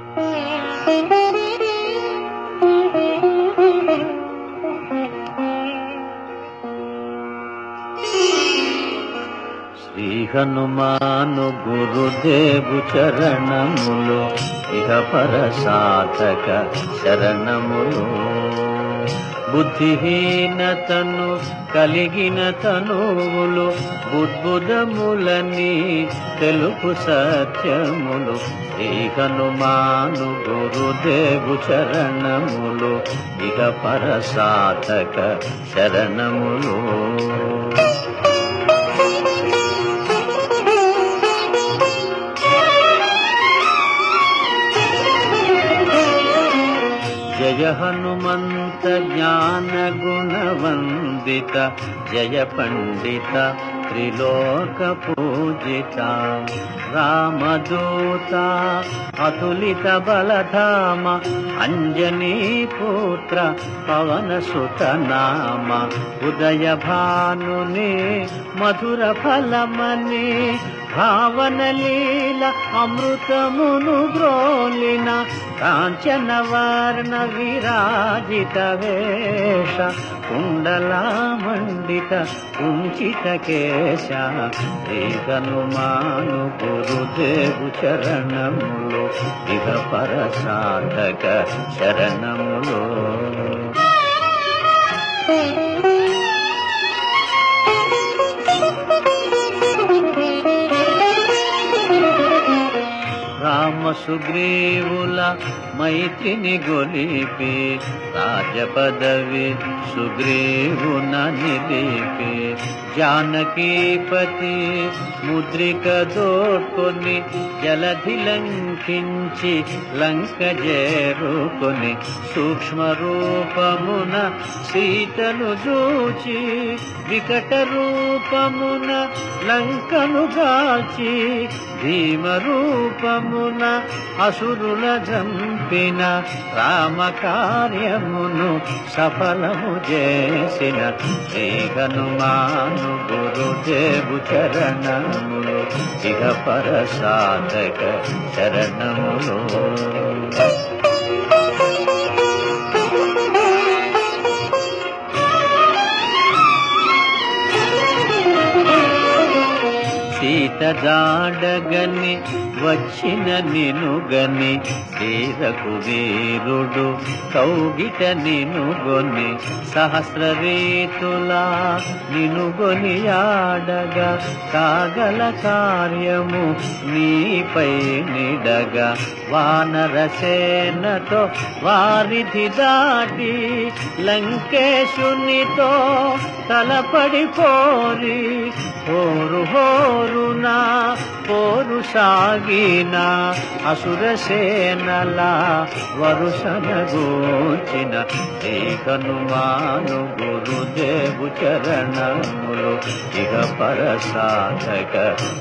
శ్రీ హనుమాను గురుదేవు చరణములు ఇహ పర సాధక శరణములు. బుద్ధిహీనతను కలిగిన తనువులు బుద్బుదములని తెలుపు సత్యములు. శ్రీ హనుమాను గురుదేవు చరణములు ఇహ పర సాధక శరణములు. జయ హనుమంత జ్ఞాన గుణవందిత జయ పండిత త్రిలోక పూజిత. రామదూత అతులిత బలధామ అంజనీ పుత్ర పవన సుత నామ. ఉదయ భానుని మధుర ఫలమని భావన లీల అమృతమును గ్రోలిన. కాంచన వర్ణ విరాజిత వేష కుండలా మండిత కుంచిత కేశ. శ్రీ హనుమాను గురుదేవు చరణములు ఇహ పర సాధక శరణములు. రామ సుగ్రీవుల మైత్రిని గొలిపి రాజపదవి సుగ్రీవున నిలిపి. జానకీపతి ముద్రిక దోడ్కొని జలధి లంకించి లంక చేరుకొని. సూక్ష్మ రూపమున సీతను చూచి వికట రూపమున లంకను గాల్చి. భీమ రూపమున అసురుల జంపిన రామ కార్యమును సఫలము చేసిన. శ్రీ హనుమాను గురుదేవు చరణములు ఇహ పర సాధక శరణములు. సీత జాడగని వచ్చిన నినుగని తీరకు వీరుడు కౌగిట నినుగొని. సహస్ర రీతులా నినుగొని ఆడగా కాగల కార్యము నీపై నిడగా. వానర సేనతో వారిధి దాటి లంకేశునితో తలపడిపోరి. హోరు హోరునా పోరు సాగిన అసుర సేనల వరుసన గూర్చిన. శ్రీ హనుమాను గురుదేవు చరణములు ఇహ పర సాధక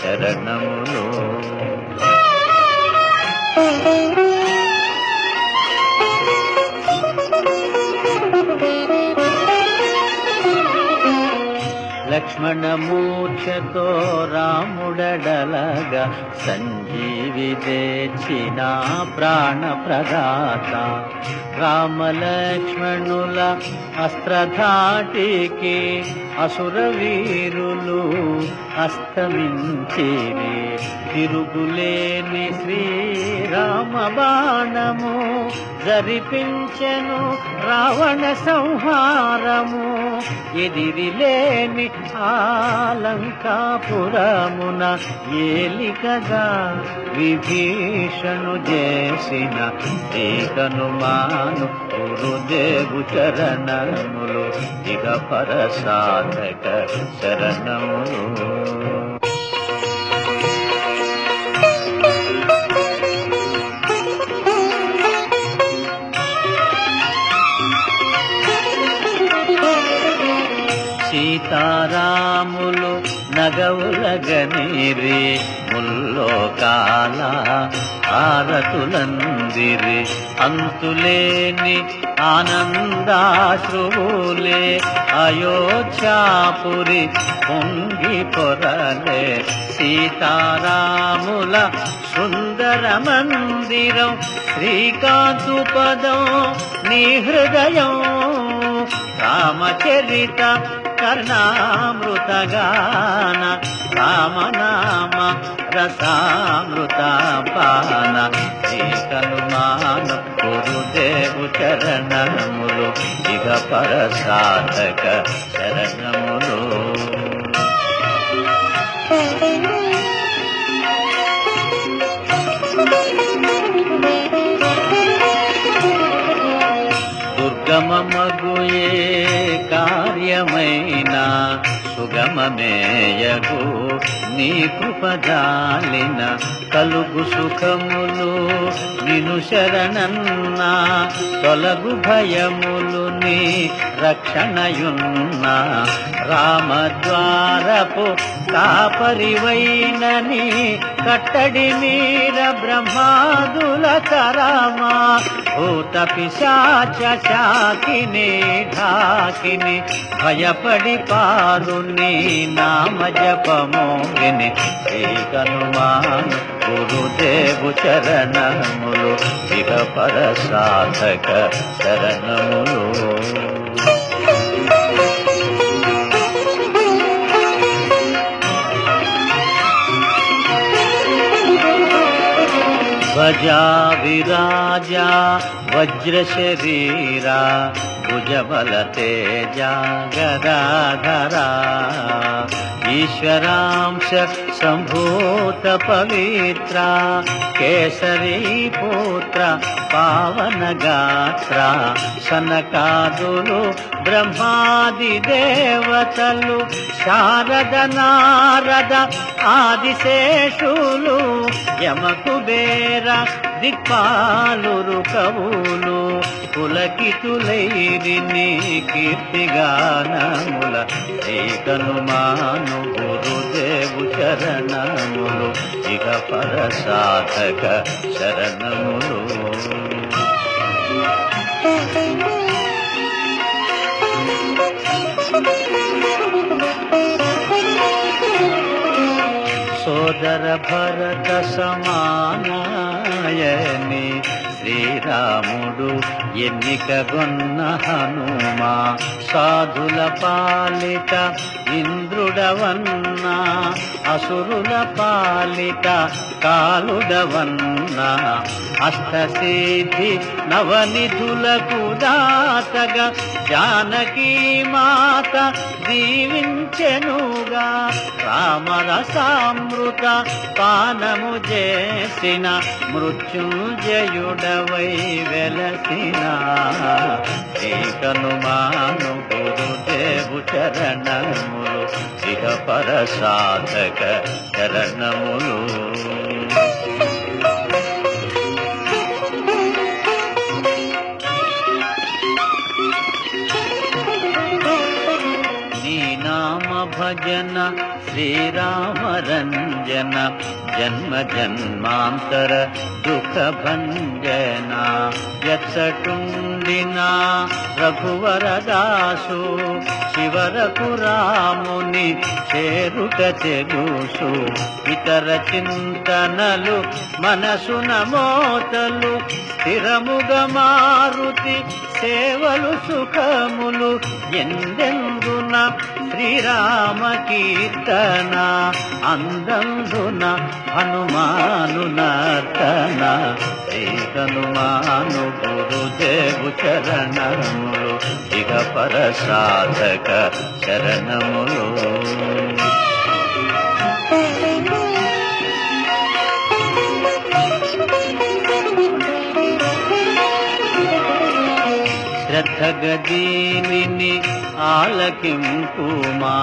శరణములు. లక్ష్మణ మూర్ఛతో రాముడడలగా సంజీవి తెచ్చిన ప్రాణ ప్రదాత. రామలక్ష్మణుల అస్త్రధాటికి అసుర వీరులు అస్తమించిరి. తిరుగులేని శ్రీరామ బాణము జరిపించెను రావణ సంహారము. ఎదిరిలేని ఆలంకాపురమున ఏలికగా విభీషణు చేసిన. శ్రీ హనుమాను గురుదేవు చరణములు ఇహ పర సాధక శరణములు. సీతారాములు నగవులగనిరి ముల్లోకాల ఆరతులందిరి. అంతులేని ఆనందాశ్రువులే అయోధ్యాపురి పొంగి పొరలే. సీతారాముల సుందర మందిరం శ్రీకాంతు పదం నీ హృదయం రామచరిత కర్ణామృతగాన రామనామ రసామృత పాన శ్రీకనుమాను గురుదేవు చరణములు ఇహ పరసాధక శరణములు. దుర్గమమగుయే కార్యమైనా సుగమమేయగు నీ కృపజాలిన కలుగు సుఖములు నిను శరణన్నా తొలగు భయములు నీ రక్షణయున్నా రామద్వారపు కాపరివైనని కట్టడి మీర బ్రహ్మాదుల తరామా భూత పిశాచ శాకిని ఢాకిని భయపడి పారు నీ నామ జపమోగిని శ్రీకనుమాను గురుదేవు చరణములు ఇహ పరసాధక శరణములు. భజా విరాజా వజ్ర శరీరా భుజబల తేజ గదాధరా ఈశ్వరాంశ సంభూత పవిత్ర కేసరీ పుత్ర పావన గాత్ర సనకాదులు బ్రహ్మాది దేవతలు శారద నారద ఆదిశేషులు యమకుబేర దిక్పాలురు కవులు పులకితులైరి నీ కీర్తిగానముల శ్రీకనుమాను గురుదేవు చరణములు ఇహ పరసాధక శరణములు. సోదర భరత సమానాయని శ్రీరాముడు ఎన్నికగొన్న హనుమా సాధుల పాలిట ఇంద్రుడవన్నా అసురుల పాలిట కాలుడవన్నా అష్టసిద్ధి నవనిధులకు దాతగా జానకీ మాత దీవించెనుగా రామరసామృత పానము చేసిన మృత్యుంజయుడవై వెలసిన శ్రీకనుమాను గురుదేవు చరణములు ఇహ పరసాధక శరణములు. భజన శ్రీరామ రంజన జన్మ జన్మాంతర దుఃఖ భంజన యత్సటుండిన రఘువరదాసు శివరకు రాముని చేరుట తెలుసు ఇతర చింతనలు మనసున మోతలు స్థిరముగ మారుతి సేవలు సుఖములు ఎందెందున శ్రీరామ కీర్తన అందందున హనుమాను నర్తన శ్రీకనుమాను గురుదేవు చరణములు ఇహ పరసాధక శరణములు. శ్రద్ధగదీనిని ఆలకింపుమా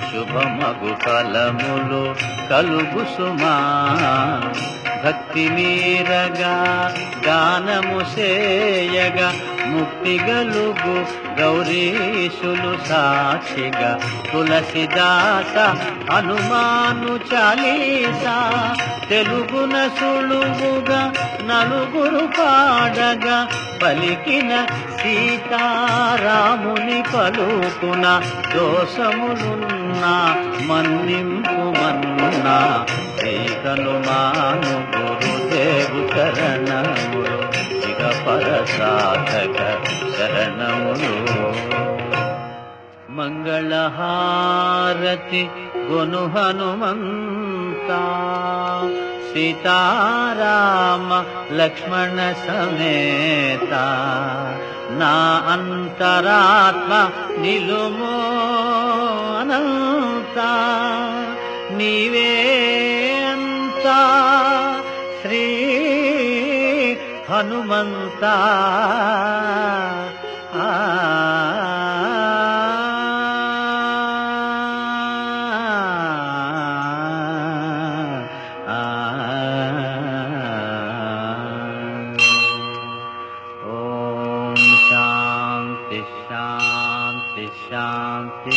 శుభమగు ఫలములు కలుగు సుమా భక్తి మీరగా గానము సేయగా ముక్తి గలుగు గౌరీశులు సాక్షిగా తులసిదాస హనుమాను చాలీసా తెలుగున సులువుగా నలుగురు పాడగా పలికిన సీతారాముని పలుకున దోషములున్నా మన్నింపుమన్నా శ్రీకనుమాను గురుదేవు చరణములు మంగళహారతి గొను హనుమంత సీతారామ లక్ష్మణ సమేత నా అంతరాత్మ నిలుమో అనంత నీవే అంత శ్రీ హనుమంత ఓం శాంతి శాంతి శాంతి